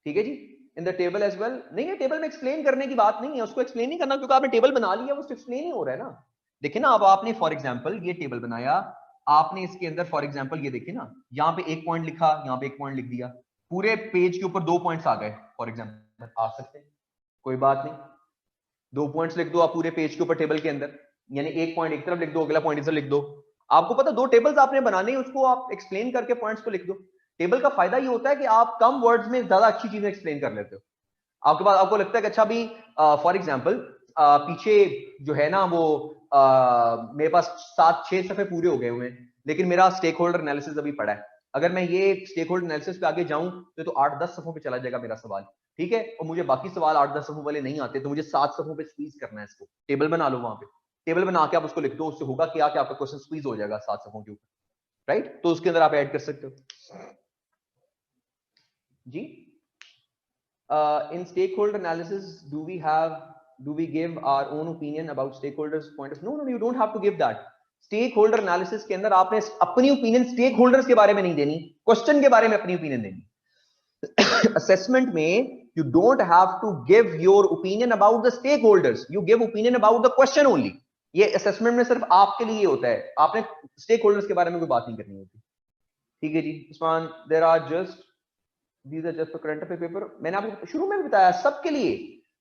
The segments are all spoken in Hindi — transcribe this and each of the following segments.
ठीक है जी, in the table as well. नहीं है, टेबल में एक्सप्लेन करने की बात नहीं है, उसको एक्सप्लेन नहीं करना, क्योंकि आपने टेबल बना लिया, वो एक्सप्लेन ही हो रहा है ना। देखिए ना, अब आपने फॉर एग्जांपल ये टेबल बनाया, आपने इसके अंदर फॉर एग्जांपल ये देखिए ना, यहाँ पे एक पॉइंट लिखा, यहाँ पे एक पॉइंट लिख दिया, पूरे पेज के ऊपर 2 पॉइंट्स आ गए फॉर एग्जांपल, आ सकते हैं, कोई बात नहीं, 2 पॉइंट्स लिख दो आप पूरे पेज के ऊपर टेबल के अंदर, यानी एक पॉइंट एक तरफ लिख दो, अगला पॉइंट इधर लिख दो। आपको पता 2 टेबल्स आपने बनाने, उसको आप एक्सप्लेन करके पॉइंट्स को लिख दो। टेबल का फायदा ये होता है कि आप कम वर्ड्स में ज्यादा अच्छी चीजें एक्सप्लेन कर लेते हो। आपके पास, आपको लगता है कि अच्छा भी फॉर एग्जांपल पीछे जो है ना वो मेरे पास 7-6 सफे पूरे हो गए हुए हैं, लेकिन मेरा स्टेक होल्डर एनालिसिस अभी पड़ा है। अगर मैं ये स्टेक होल्डर एनालिसिस पे आगे जाऊं तो 8-10 सफों पे चला जाएगा मेरा सवाल, ठीक है, और मुझे बाकी सवाल 8-10 सफों वाले नहीं आते, तो मुझे 7 सफों पे स्क्वीज करना है इसको। टेबल बना लो, वहां पे टेबल बना के आप उसको लिख दो, उससे होगा क्या कि आपका क्वेश्चन स्क्वीज हो जाएगा 7 सफों के ऊपर, राइट। तो उसके अंदर आप ऐड कर सकते हो जी। In stakeholder analysis, do we give our own opinion about stakeholders point of? No, you don't have to give that. Stakeholder analysis के अंदर आपने अपनी ओपिनियन stakeholders के बारे में नहीं देनी, क्वेश्चन के बारे में अपनी ओपिनियन देनी। असेसमेंट में you don't have to give your opinion about the stakeholders, you give opinion about the question only. ये असेसमेंट में सिर्फ आपके लिए होता है, आपने स्टेक के बारे में कोई बात नहीं करनी होती, ठीक है जी। Usman, there are just These are just for current affair paper. मैंने आपको शुरू में भी बताया, सबके लिए,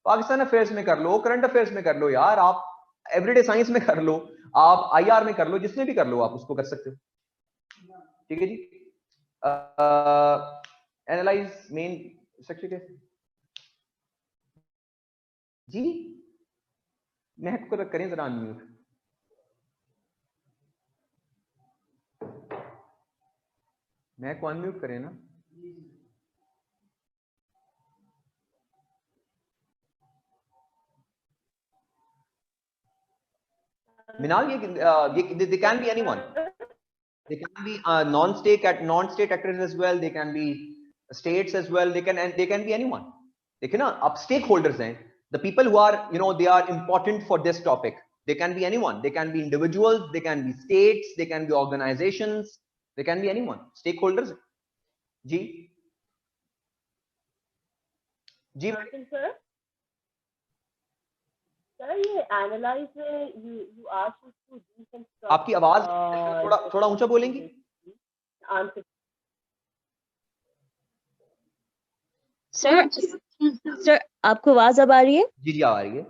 पाकिस्तान अफेयर्स में कर लो, करंट अफेयर्स में कर लो यार, आप एवरीडे साइंस में कर लो, आप आईआर में कर लो, जिसमें भी कर लो आप उसको कर सकते हो, ठीक है जी। एनालाइज मेन सेक्शन के जी, महक को करें जरा अनम्यूट, महक को अनम्यूट करें ना। Minal, they can be anyone. They can be non-state actors as well. They can be states as well. They can be anyone. देखिए ना, आप stakeholders हैं. The people who are, they are important for this topic. They can be anyone. They can be individuals. They can be states. They can be organizations. They can be anyone. Stakeholders. Ji ji sir. Sir, ये analyze you asked us to deconstruct. आपकी आवाज थोड़ा ऊंचा बोलेंगी? Answer. सर आपको आवाज अब आ रही है? जी जी आ रही है।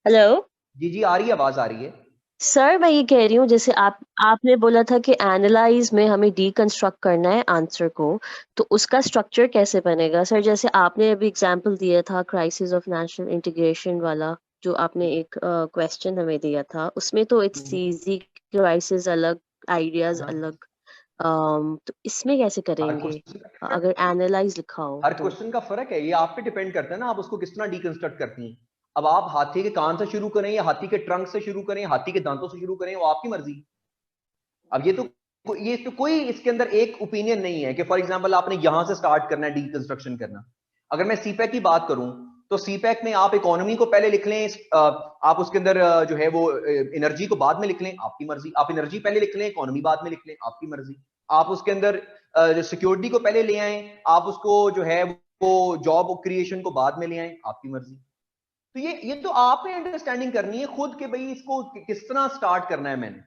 हेलो जी जी आ रही है, आवाज आ रही है। सर मैं ये कह रही हूँ, जैसे आपने बोला था कि एनालाइज में हमें डीकंस्ट्रक्ट करना है आंसर को, तो उसका स्ट्रक्चर कैसे बनेगा सर? जैसे आपने अभी एग्जांपल दिया था क्राइसिस ऑफ नेशनल इंटीग्रेशन वाला, जो आपने एक क्वेश्चन हमें दिया था, उसमें तो इट्स इजी, क्राइसिस अलग, आइडियाज अलग, तो इसमें कैसे करेंगे अगर एनालाइज लिखा हो? हर क्वेश्चन का फर्क है, ये आप पे डिपेंड करता है ना, आप उसको किस तरह डीकंस्ट्रक्ट करती हैं। अब आप हाथी के कान से शुरू करें या हाथी के ट्रंक से शुरू करें, हाथी के दांतों से शुरू करें, वो आपकी मर्जी। अब ये तो कोई इसके अंदर एक ओपिनियन नहीं है कि फॉर एग्जांपल आपने यहां से स्टार्ट करना है डीकंस्ट्रक्शन करना। अगर मैं सीपैक की बात करूं तो सीपैक में आप इकोनॉमी को पहले लिख लें, आप उसके अंदर जो है वो एनर्जी को बाद में लिख लें, आपकी मर्जी। आप एनर्जी पहले लिख लें, इकोनॉमी बाद में लिख लें, आपकी मर्जी। आप उसके अंदर सिक्योरिटी को पहले ले आए, आप उसको जो है वो जॉब क्रिएशन को बाद में ले आए, आपकी मर्जी। तो ये तो आपने अंडरस्टैंडिंग करनी है खुद के भाई इसको किस तरह स्टार्ट करना है। मैंने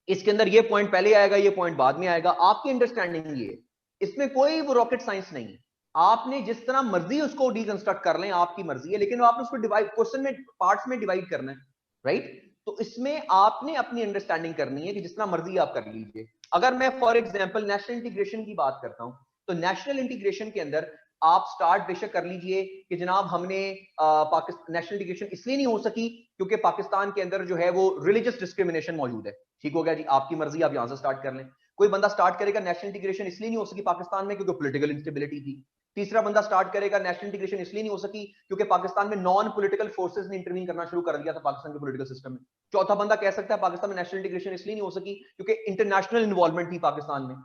इसके अंदर ये पॉइंट पहले आएगा, ये पॉइंट बाद में आएगा, आपकी अंडरस्टैंडिंग ये। इसमें कोई वो रॉकेट साइंस नहीं है, आपने जिस तरह मर्जी उसको डीकंस्ट्रक्ट कर लें, आपकी मर्जी है, लेकिन आपने उसको डिवाइड, क्वेश्चन में पार्ट्स में डिवाइड करना है, राइट। तो इसमें आपने अपनी अंडरस्टैंडिंग करनी है कि जिस तरह मर्जी आप कर लीजिए। अगर मैं फॉर एग्जांपल नेशनल इंटीग्रेशन की बात करता हूं, तो नेशनल इंटीग्रेशन के अंदर आप स्टार्ट बेशक कर लीजिए कि जनाब हमने पाकिस्तान नेशनल इंटीग्रेशन इसलिए नहीं हो सकी क्योंकि पाकिस्तान के अंदर जो है वो रिलीजियस डिस्क्रिमिनेशन मौजूद है। ठीक हो गया जी, आपकी मर्जी, आप यहां से स्टार्ट कर लें। कोई बंदा स्टार्ट करेगा नेशनल इंटीग्रेशन इसलिए नहीं हो सकी पाकिस्तान में क्योंकि पॉलिटिकल इंस्टेबिलिटी थी। तीसरा बंदा स्टार्ट करेगा नेशनल इंटीग्रेशन इसलिए नहीं हो सकी क्योंकि पाकिस्तान में नॉन पॉलिटिकल फोर्सेस ने इंटरवीन करना शुरू कर दिया था पाकिस्तान के पॉलिटिकल सिस्टम में। चौथा बंदा कह सकता है पाकिस्तान में नेशनल इंटीग्रेशन इसलिए नहीं हो सकी क्योंकि इंटरनेशनल इन्वॉल्वमेंट थी पाकिस्तान में।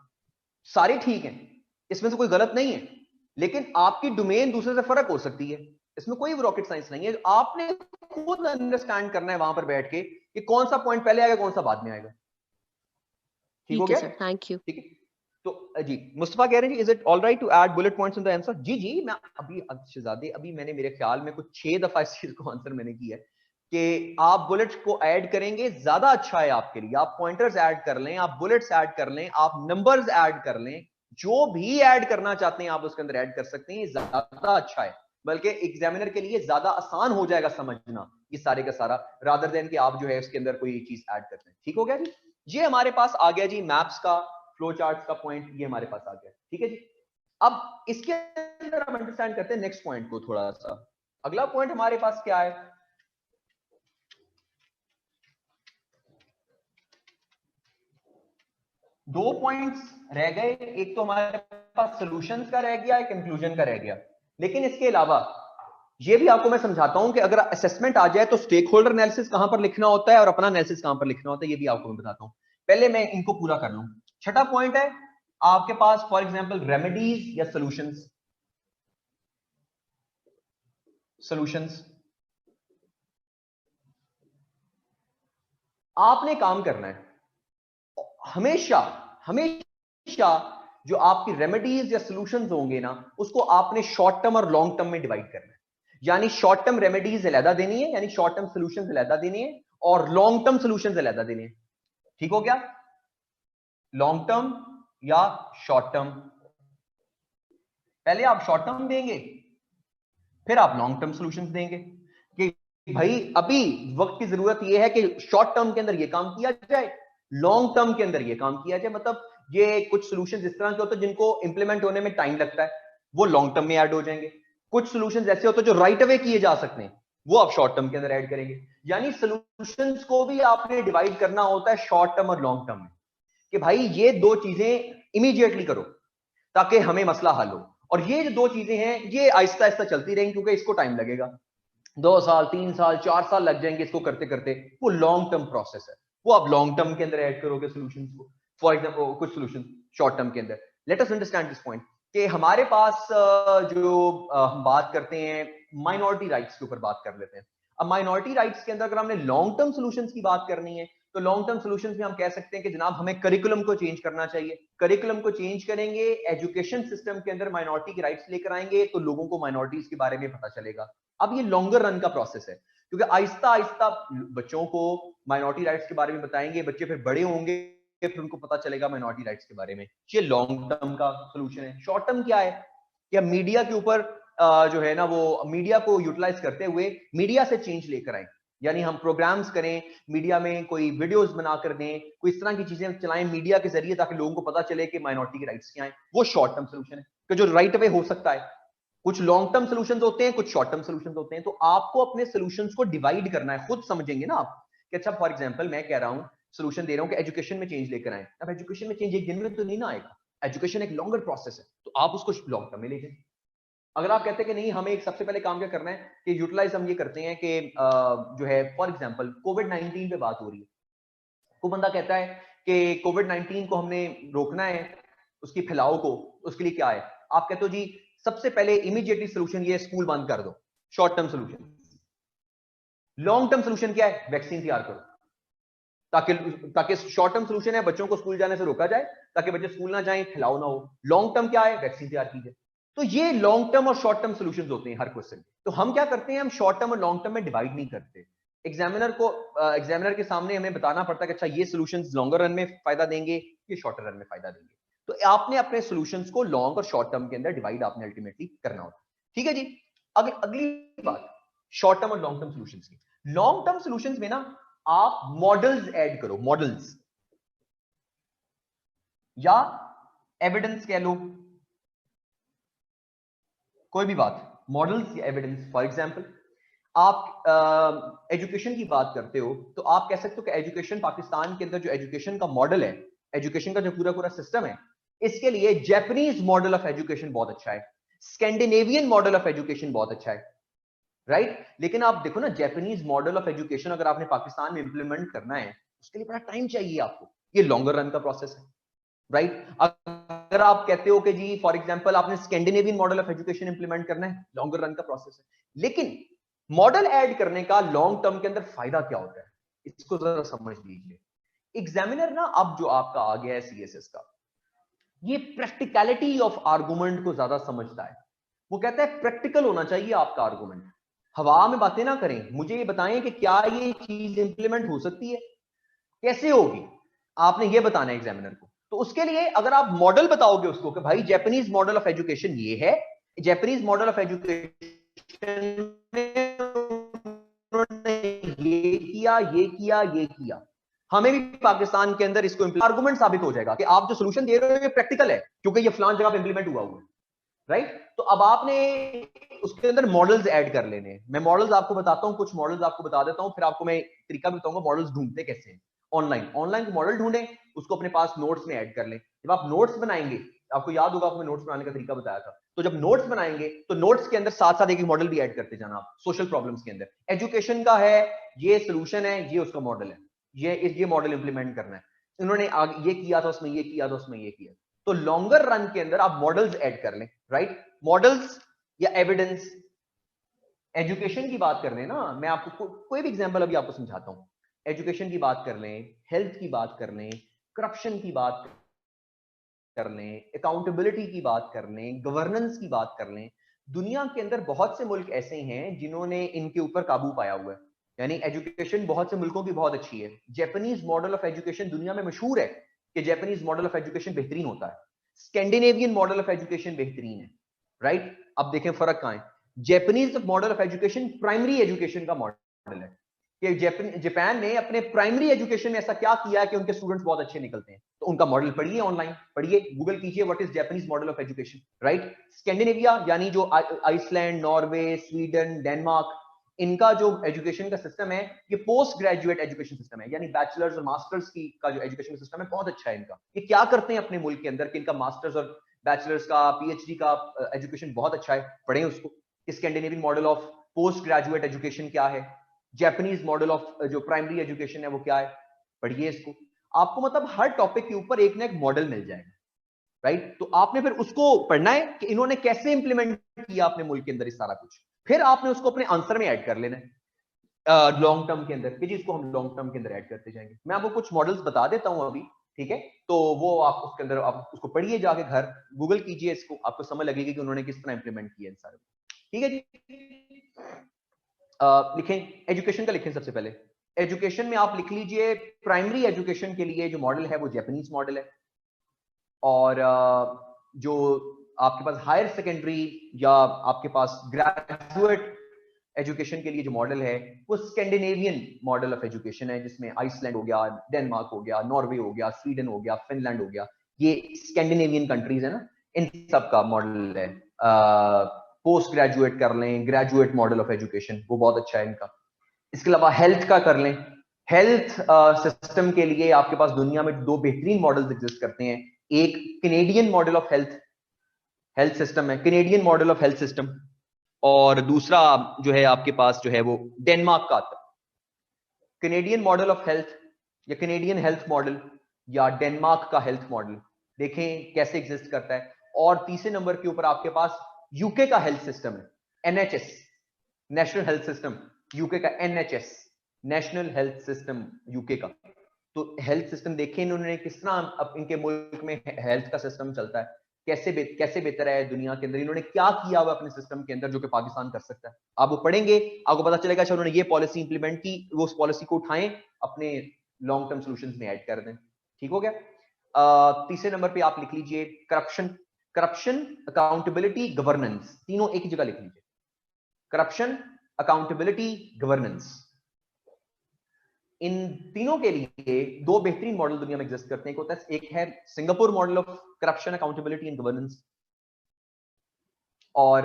सारे ठीक हैं, इसमें से कोई गलत नहीं है, लेकिन आपकी डोमेन दूसरे से फर्क हो सकती है, इसमें कोई रॉकेट साइंस नहीं है। आपने खुद अंडरस्टैंड करना है वहां पर बैठ के कि कौन सा पॉइंट पहले आएगा, कौन सा बाद में आएगा। ठीक हो गया? Thank you. ठीक है। तो जी मुस्तफा कह रहे हैं जी, is it all right to add bullet points in the answer? जी जी, मैं अभी शहजादे अभी मैंने मेरे ख्याल में कुछ 6 दफा इस चीज को आंसर मैंने किया है कि आप बुलेट्स को ऐड करेंगे ज्यादा अच्छा है आपके लिए। आप पॉइंटर्स ऐड कर लें, आप बुलेट्स ऐड कर लें, आप नंबर्स ऐड कर लें, जो भी ऐड करना चाहते हैं आप उसके अंदर ऐड कर सकते हैं, ज्यादा अच्छा है। बल्कि एग्जामिनर के लिए ज्यादा आसान हो जाएगा समझना ये सारे का सारा, रादर देन कि आप जो है इसके अंदर कोई चीज ऐड करते हैं। ठीक हो गया जी? ये हमारे पास आ गया जी मैप्स का, फ्लो चार्ट का पॉइंट, ये हमारे पास आ गया। ठीक है जी, अब इसके अंदर हम अंडरस्टैंड करते हैं नेक्स्ट पॉइंट को थोड़ा सा। अगला पॉइंट हमारे पास क्या है? 2 पॉइंट्स रह गए, एक तो हमारे पास सॉल्यूशंस का रह गया, एक कंक्लूजन का रह गया। लेकिन इसके अलावा ये भी आपको मैं समझाता हूं कि अगर असेसमेंट आ जाए तो स्टेक होल्डर एनालिसिस कहां पर लिखना होता है और अपना एनालिसिस कहां पर लिखना होता है, ये भी आपको मैं बताता हूं। पहले मैं इनको पूरा कर लूं। छठा पॉइंट है आपके पास फॉर एग्जांपल रेमेडीज या सॉल्यूशंस। सॉल्यूशंस आपने काम करना है हमेशा हमेशा जो आपकी रेमेडीज या सॉल्यूशंस होंगे ना, उसको आपने शॉर्ट टर्म और लॉन्ग टर्म में डिवाइड करना है। यानी शॉर्ट टर्म रेमेडीज अलहदा देनी है, यानी शॉर्ट टर्म सॉल्यूशंस अलहदा देनी है, और लॉन्ग टर्म सॉल्यूशंस अलहदा देनी है। ठीक हो गया? लॉन्ग टर्म या शॉर्ट टर्म, पहले आप शॉर्ट टर्म देंगे फिर आप लॉन्ग टर्म सॉल्यूशंस देंगे कि भाई अभी वक्त की जरूरत यह है कि शॉर्ट टर्म के अंदर ये काम किया जाए, लॉन्ग टर्म के अंदर ये काम किया जाए। मतलब ये कुछ सॉल्यूशंस इस तरह के होते हैं जिनको इंप्लीमेंट होने में टाइम लगता है, वो लॉन्ग टर्म में ऐड हो जाएंगे। कुछ सॉल्यूशंस ऐसे होते हैं जो राइट अवे किए जा सकते हैं, वो आप शॉर्ट टर्म के अंदर ऐड करेंगे। यानी सॉल्यूशंस को भी आपने डिवाइड करना होता है शॉर्ट टर्म और लॉन्ग टर्म में, कि भाई ये दो चीजें इमीडिएटली करो ताकि हमें मसला हल हो, और ये जो दो चीजें हैं ये आहिस्ता आहिस्ता चलती रहेंगी क्योंकि इसको टाइम लगेगा, 2 साल 3 साल 4 साल लग जाएंगे इसको करते करते। वो लॉन्ग टर्म प्रोसेस है, वो आप लॉन्ग टर्म के अंदर ऐड करोगे सॉल्यूशंस को। फॉर एग्जांपल कुछ सॉल्यूशन शॉर्ट टर्म के अंदर। Let us understand this point कि हमारे पास हम बात करते हैं माइनॉरिटी राइट्स के ऊपर बात कर लेते हैं। अब माइनॉरिटी राइट्स के अंदर अगर हमने लॉन्ग टर्म सॉल्यूशंस की बात करनी है तो लॉन्ग टर्म सॉल्यूशंस में हम कह सकते हैं कि जनाब हमें करिकुलम को चेंज करना चाहिए। करिकुलम को चेंज करेंगे, एजुकेशन सिस्टम के अंदर माइनॉरिटी के राइट्स लेकर आएंगे तो लोगों को माइनॉरिटीज के बारे में पता चलेगा। अब ये लॉन्गर रन का प्रोसेस है क्योंकि आहिस्ता आहिस्ता बच्चों को माइनॉरिटी राइट्स के बारे में बताएंगे, बच्चे फिर बड़े होंगे फिर उनको पता चलेगा माइनॉरिटी राइट्स के बारे में। ये लॉन्ग टर्म का सॉल्यूशन है। शॉर्ट टर्म क्या है? क्या मीडिया के ऊपर जो है ना वो मीडिया को यूटिलाइज करते हुए मीडिया से चेंज लेकर आए, यानी हम प्रोग्राम्स करें, मीडिया में कोई वीडियोस बनाकर दें, कोई इस तरह की चीजें चलाएं मीडिया के जरिए ताकि लोगों को पता चले कि माइनॉरिटी के राइट्स क्या हैं। वो शॉर्ट टर्म सॉल्यूशन है कि जो राइट अवे हो सकता है। कुछ लॉन्ग टर्म सॉल्यूशंस होते हैं, कुछ शॉर्ट टर्म सॉल्यूशंस होते हैं। तो आपको अपने सॉल्यूशंस को डिवाइड करना है, खुद समझेंगे ना आप कि अच्छा फॉर एग्जांपल मैं कह रहा हूं सॉल्यूशन दे रहा हूं कि एजुकेशन में चेंज लेकर आए। अब एजुकेशन में चेंज एक दिन में तो नहीं ना आएगा, एजुकेशन एक लॉन्गर प्रोसेस है, तो आप उसको लॉन्ग टर्म में ले जाएं। अगर आप कहते हैं कि नहीं हमें एक सबसे पहले काम क्या करना है कि यूटिलाइज हम ये करते हैं कि जो है फॉर एग्जांपल कोविड-19 पे बात हो रही है, कोई बंदा कहता है कि कोविड-19 को हमने रोकना है, उसकी फैलाव को, उसके लिए क्या है? आप कहते हो जी सबसे पहले इमीडिएटली सॉल्यूशन ये स्कूल बंद कर दो, short term solution. Long term solution क्या है? वैक्सीन तैयार करो ताकि ताकि शॉर्ट टर्म सॉल्यूशन है बच्चों को स्कूल जाने से रोका जाए ताकि बच्चे स्कूल ना जाएं, फैलाव ना हो। लॉन्ग टर्म क्या है? वैक्सीन तैयार कीजिए। तो ये लॉन्ग टर्म और शॉर्ट टर्म सॉल्यूशंस होते हैं हर क्वेश्चन। तो हम क्या करते हैं, हम शॉर्ट टर्म और लॉन्ग टर्म में डिवाइड नहीं करते। एग्जामिनर के सामने हमें बताना पड़ता है कि अच्छा ये सॉल्यूशंस लॉन्गर रन में फायदा देंगे, ये शॉर्टर रन में फायदा देंगे। तो आपने अपने सॉल्यूशंस को लॉन्ग और शॉर्ट टर्म के अंदर डिवाइड आपने अल्टीमेटली करना होता है। ठीक है जी। अगली बात शॉर्ट टर्म और लॉन्ग टर्म सॉल्यूशंस की। लॉन्ग टर्म सॉल्यूशंस में ना आप मॉडल्स ऐड करो, मॉडल्स या एविडेंस कह लो, कोई भी बात, मॉडल्स या एविडेंस। फॉर एग्जांपल आप एजुकेशन की बात करते हो तो आप कह सकते हो कि एजुकेशन पाकिस्तान के अंदर जो एजुकेशन का मॉडल है, एजुकेशन का जो पूरा पूरा सिस्टम है, इसके लिए जापानीज मॉडल ऑफ एजुकेशन बहुत अच्छा है, स्कैंडिनेवियन मॉडल ऑफ एजुकेशन बहुत अच्छा है, राइट? लेकिन आप देखो ना जापानीज मॉडल ऑफ एजुकेशन अगर आपने पाकिस्तान में इंप्लीमेंट करना है उसके लिए बड़ा टाइम चाहिए आपको, ये लॉन्गर रन का प्रोसेस है, राइट? अगर आप कहते हो कि जी फॉर एग्जांपल आपने Scandinavian model of education implement करना है, लॉन्गर रन का प्रोसेस है। लेकिन मॉडल ऐड करने का लॉन्ग टर्म के अंदर फायदा क्या होता है, इसको जरा समझ लीजिए। एग्जामिनर ना अब जो आपका आ गया है सीएसएस का, ये प्रैक्टिकलिटी ऑफ आर्गुमेंट को ज्यादा समझता है। वो कहता है प्रैक्टिकल होना चाहिए आपका आर्गुमेंट, हवा में बातें ना करें, मुझे ये बताएं कि क्या ये चीज इंप्लीमेंट हो सकती है, कैसे होगी, आपने ये बताना है एग्जामिनर को। तो उसके लिए अगर आप मॉडल बताओगे उसको कि भाई जापानीज मॉडल ऑफ एजुकेशन ये है, जापानीज मॉडल ऑफ एजुकेशन में उन्होंने ये किया, ये किया, ये किया, हमें भी पाकिस्तान के अंदर इसको आर्गुमेंट साबित हो जाएगा कि आप जो सोल्यूशन दे रहे हो ये प्रैक्टिकल है क्योंकि ये फलान जगह पे इंप्लीमेंट हुआ है, राइट। तो अब आपने उसके अंदर मॉडल्स ऐड कर लेने हैं। मैं मॉडल्स आपको बताता हूं, कुछ मॉडल्स आपको बता देता हूं, फिर आपको मैं तरीका भी बताऊंगा मॉडल्स ढूंढते कैसे हैं। ऑनलाइन मॉडल ढूंढें, उसको अपने पास नोट्स में ऐड कर लें। जब आप नोट्स बनाएंगे, आपको याद होगा आपको नोट्स बनाने का तरीका बताया था, तो जब नोट्स बनाएंगे तो नोट्स के अंदर साथ साथ एक मॉडल भी ऐड करते जाना आप। सोशल प्रॉब्लम्स के अंदर एजुकेशन का है, ये सोल्यूशन है, ये उसका मॉडल है, ये मॉडल इंप्लीमेंट करना है, इन्होंने ये किया था उसमें, ये किया था उसमें, ये किया। तो लॉन्गर रन के अंदर आप मॉडल्स ऐड कर लें, राइट। मॉडल्स या एविडेंस, एजुकेशन की बात कर लें ना, मैं आपको कोई भी एग्जांपल अभी आपको समझाता हूं। एजुकेशन की बात कर लें, हेल्थ की बात कर लें, करप्शन की बात कर लें, अकाउंटेबिलिटी की बात कर लें, गवर्नेंस की बात कर लें। दुनिया के अंदर बहुत से मुल्क ऐसे हैं जिन्होंने इनके ऊपर काबू पाया हुआ है, यानी एजुकेशन बहुत से मुल्कों की बहुत अच्छी है। जापानीज मॉडल ऑफ एजुकेशन दुनिया में मशहूर है कि जापानीज मॉडल ऑफ एजुकेशन बेहतरीन होता है, स्कैंडिनेवियन मॉडल ऑफ एजुकेशन बेहतरीन है, राइट। अब देखें फर्क कहां है। Japanese model of education primary education का मॉडल है कि जापान ने अपने प्राइमरी एजुकेशन में ऐसा क्या किया है कि उनके स्टूडेंट्स बहुत अच्छे निकलते हैं। तो उनका मॉडल पढ़िए, ऑनलाइन पढ़िए, गूगल कीजिए what is Japanese model of education, right. Scandinavia यानी जो आइसलैंड, नॉर्वे, स्वीडन, डेनमार्क, इनका जो एजुकेशन का सिस्टम है ये पोस्ट ग्रेजुएट एजुकेशन सिस्टम है, यानी बैचलर्स और मास्टर्स की का जो एजुकेशन सिस्टम है बहुत अच्छा है इनका। ये क्या करते हैं अपने मुल्क के अंदर कि इनका मास्टर्स और बैचलर्स का, पीएचडी का एजुकेशन बहुत अच्छा है, पढ़ें उसको। Scandinavian model of post graduate education क्या है, जापानीज मॉडल ऑफ जो प्राइमरी एजुकेशन है वो क्या है, पढ़िए इसको। आपको मतलब हर टॉपिक के ऊपर एक ना एक मॉडल मिल जाएगा, राइट। तो आपने फिर उसको पढ़ना है कि इन्होंने कैसे इंप्लीमेंट किया अपने मुल्क के अंदर इस सारा कुछ, फिर आपने उसको अपने आंसर में ऐड कर लेना है लॉन्ग टर्म के अंदर, कि जी इसको हम लॉन्ग टर्म के अंदर ऐड करते जाएंगे। मैं आपको कुछ मॉडल्स बता देता हूं अभी, ठीक है। तो वो आप उसके अंदर आप उसको पढ़िए जाके, घर गूगल कीजिए इसको, आपको समझ लगेगी कि उन्होंने किस तरह इंप्लीमेंट किया इन सारे, ठीक है जी। लिखें एजुकेशन का, लिखें सबसे पहले एजुकेशन में आप लिख लीजिए प्राइमरी एजुकेशन के लिए जो मॉडल है वो जापानीज मॉडल है, और जो आपके पास हायर सेकेंडरी या आपके पास ग्रेजुएट एजुकेशन के लिए जो मॉडल है वो स्कैंडिनेवियन मॉडल ऑफ एजुकेशन है, जिसमें आइसलैंड हो गया, डेनमार्क हो गया, नॉर्वे हो गया, स्वीडन हो गया, फिनलैंड हो गया, ये स्कैंडिनेवियन कंट्रीज है ना, इन सब का मॉडल है। पोस्ट ग्रेजुएट कर लें, ग्रेजुएट मॉडल ऑफ एजुकेशन वो बहुत अच्छा है इनका। इसके अलावा हेल्थ का कर लें, हेल्थ सिस्टम के लिए आपके पास दुनिया में दो बेहतरीन मॉडल्स एग्जिस्ट करते हैं। एक Canadian model of health system है, Canadian model of health system, और दूसरा जो है आपके पास जो है वो डेनमार्क का आता है। कैनेडियन मॉडल ऑफ हेल्थ या कैनेडियन हेल्थ मॉडल या डेनमार्क का हेल्थ मॉडल, देखें कैसे एग्जिस्ट करता है। और तीसरे नंबर के ऊपर आपके पास यूके का हेल्थ सिस्टम है, NHS, national health system, UK का NHS, national health system UK का। तो हेल्थ सिस्टम देखें इन्होंने किस तरह अब इनके मुल्क में हेल्थ का सिस्टम चलता है, कैसे बेहतर है दुनिया के अंदर, इन्होंने क्या किया हुआ अपने सिस्टम के अंदर जो कि पाकिस्तान कर सकता है। आप वो पढ़ेंगे, आपको पता चलेगा अच्छा उन्होंने ये पॉलिसी इंप्लीमेंट की, वो उस पॉलिसी को उठाएं अपने लॉन्ग टर्म सॉल्यूशंस में ऐड कर दें, ठीक हो गया। तीसरे नंबर पे आप लिख लीजिए करप्शन, अकाउंटेबिलिटी, गवर्नेंस, तीनों एक ही जगह लिख लीजिए, करप्शन, अकाउंटेबिलिटी, गवर्नेंस। इन तीनों के लिए दो बेहतरीन मॉडल दुनिया में एग्जिस्ट करते हैं, होता है एक है Singapore model of corruption, accountability and governance, और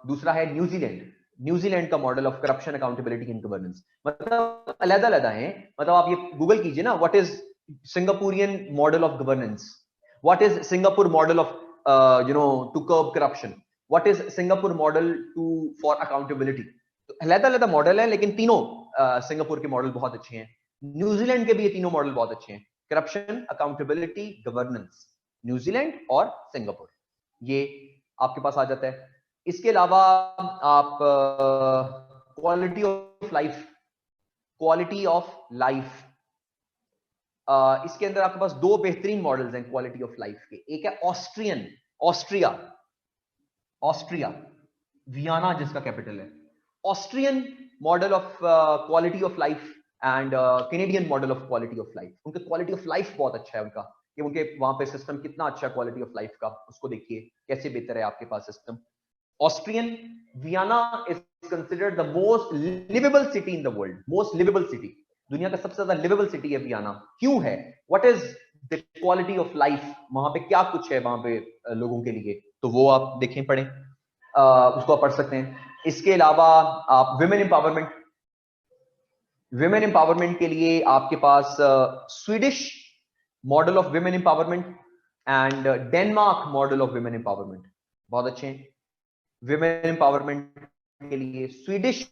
दूसरा है न्यूजीलैंड का model of corruption, accountability and governance. मतलब अलग-अलग है, मतलब आप ये गूगल कीजिए ना, what is Singaporean model of governance, what is Singapore model of to curb corruption, what is Singapore model for accountability. तो अलग-अलग मॉडल है, लेकिन तीनों सिंगापुर के मॉडल बहुत अच्छे हैं, न्यूजीलैंड के भी ये तीनों मॉडल बहुत अच्छे हैं, करप्शन, अकाउंटेबिलिटी, गवर्नेंस, न्यूजीलैंड और सिंगापुर, ये आपके पास आ जाता है। इसके अलावा आप क्वालिटी ऑफ लाइफ इसके अंदर आपके पास दो बेहतरीन मॉडल्स हैं क्वालिटी ऑफ लाइफ के। एक है ऑस्ट्रिया, वियना जिसका कैपिटल है, Austrian model of quality of life and Canadian model of quality of life. उनका क्वालिटी ऑफ लाइफ बहुत अच्छा है उनका, कि उनके वहां पे सिस्टम कितना अच्छा है क्वालिटी ऑफ लाइफ का, उसको देखिए कैसे बेहतर है आपके पास system. Austrian Vienna is considered the most liveable city in the world, most liveable city, दुनिया का सबसे ज्यादा लिवेबल सिटी है वियना। क्यों है? What is the quality of life, वहां पे क्या कुछ है वहां पे लोगों के लिए, तो वो आप देखें, पढ़ें, उसको आप पढ़ सकते हैं। इसके अलावा आप विमेन एम्पावरमेंट के लिए आपके पास Swedish model of women empowerment and Denmark model of women empowerment बहुत अच्छे हैं। विमेन एम्पावरमेंट के लिए Swedish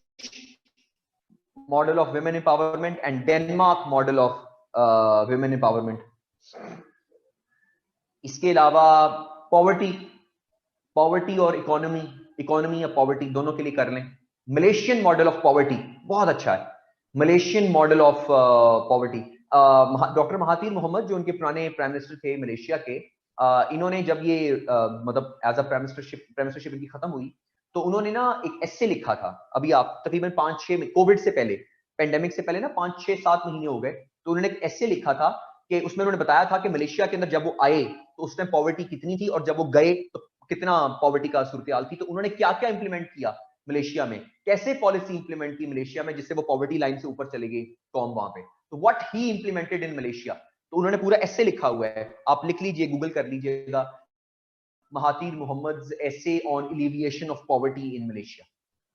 model of women empowerment and Denmark model of women empowerment. इसके अलावा पॉवर्टी और इकोनॉमी या पॉवर्टी दोनों के लिए कर लें। मलेशियन मॉडल ऑफ पॉवर्टी बहुत अच्छा है, Malaysian model of poverty. Doctor Mahathir Mohamad जो उनके पुराने प्राइम मिनिस्टर थे मलेशिया के, इन्होंने जब ये मतलब एज अ प्राइम मिनिस्टरशिप इनकी खत्म हुई, तो उन्होंने ना एक एस्से लिखा था, अभी आप तकरीबन 5-6 कोविड से पहले, पेंडेमिक से पहले ना 5-6-7 महीने हो गए, तो उन्होंने एक एस्से लिखा था कि उसमें उन्होंने बताया था कि मलेशिया के अंदर जब वो आए तो उस टाइम पॉवर्टी कितनी थी और जब वो गए तो कितना पॉवर्टी का सूरत-ए-हाल थी। तो उन्होंने क्या क्या इंप्लीमेंट किया मलेशिया में, कैसे पॉलिसी इंप्लीमेंट की मलेशिया में जिससे वो पॉवर्टी लाइन से ऊपर चले गई कौम वहां पे, तो what he implemented in Malaysia. तो उन्होंने पूरा एस्से लिखा हुआ है, आप लिख लीजिए, गूगल कर लीजिएगा, Mahathir Mohamad essay on alleviation of poverty in Malaysia,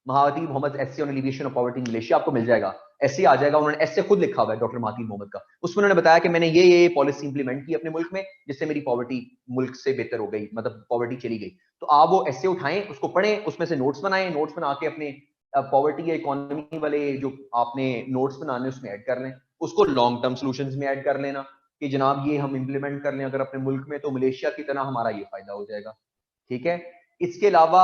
Mahathir Mohamad essay on alleviation of poverty in Malaysia, आपको मिल जाएगा, ऐसे आ जाएगा। उन्होंने ऐसे खुद लिखा हुआ है डॉक्टर महातीर मोहम्मद का, उसमें उन्होंने बताया कि मैंने ये पॉलिसी इंप्लीमेंट की अपने मुल्क में जिससे मेरी पॉवर्टी मुल्क से बेहतर हो गई, मतलब पॉवर्टी चली गई। तो आप वो ऐसे उठाएं, उसको पढ़ें, उसमें से नोट्स बनाएं, नोट्स बना के अपने पॉवर्टी या इकोनॉमी वाले जो आपने नोट्स बनाने उसमें ऐड कर लें, उसको लॉन्ग टर्म सॉल्यूशंस में ऐड कर लेना कि जनाब ये हम इंप्लीमेंट कर लें अगर अपने मुल्क में, तो मलेशिया की तरह हमारा ये फायदा हो जाएगा। ठीक है, इसके अलावा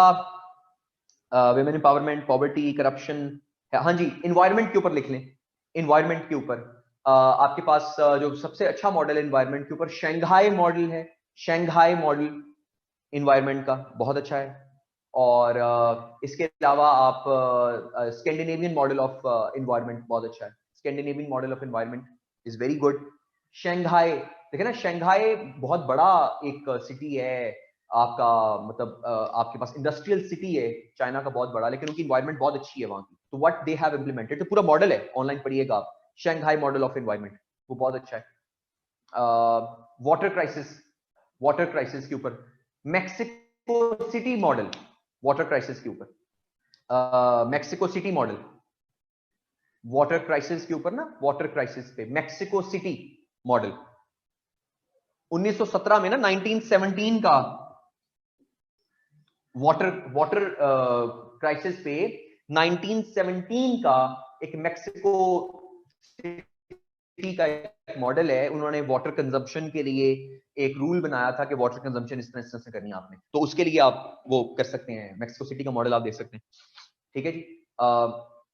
विमेन एम्पावरमेंट, पॉवर्टी, करप्शन, हाँ जी, इन्वायरमेंट के ऊपर लिख लें। इन्वायरमेंट के ऊपर आपके पास जो सबसे अच्छा मॉडल है इन्वायरमेंट के ऊपर, शंघाई मॉडल है, शंघाई मॉडल इन्वायरमेंट का बहुत अच्छा है। और इसके अलावा आप स्कैंडिनेवियन मॉडल ऑफ इन्वायरमेंट बहुत अच्छा है, Scandinavian model of environment is very good. Shanghai देखिए ना, शंघाई बहुत बड़ा एक सिटी है आपका, मतलब आपके पास इंडस्ट्रियल सिटी है चाइना का बहुत बड़ा, लेकिन उनकी इन्वायरमेंट बहुत अच्छी है वहां की। तो व्हाट दे हैव इम्प्लीमेंटेड, तो पूरा मॉडल है, ऑनलाइन पढ़िएगा आप, शंघाई मॉडल ऑफ इन्वायरमेंट, वो बहुत अच्छा है। वाटर क्राइसिस के ऊपर Mexico city model, water crisis के ऊपर Mexico city model, water crisis के ऊपर ना, वाटर क्राइसिस पे मैक्सिको सिटी मॉडल 1917 में ना, 1917 का वाटर क्राइसिस पे 1917 का एक मैक्सिको सिटी का एक मॉडल है, उन्होंने वाटर कंजम्पशन के लिए एक रूल बनाया था कि वाटर कंजम्पशन इस तरह से करनी है आपने, तो उसके लिए आप वो कर सकते हैं, मैक्सिको सिटी का मॉडल आप देख सकते हैं। ठीक है जी।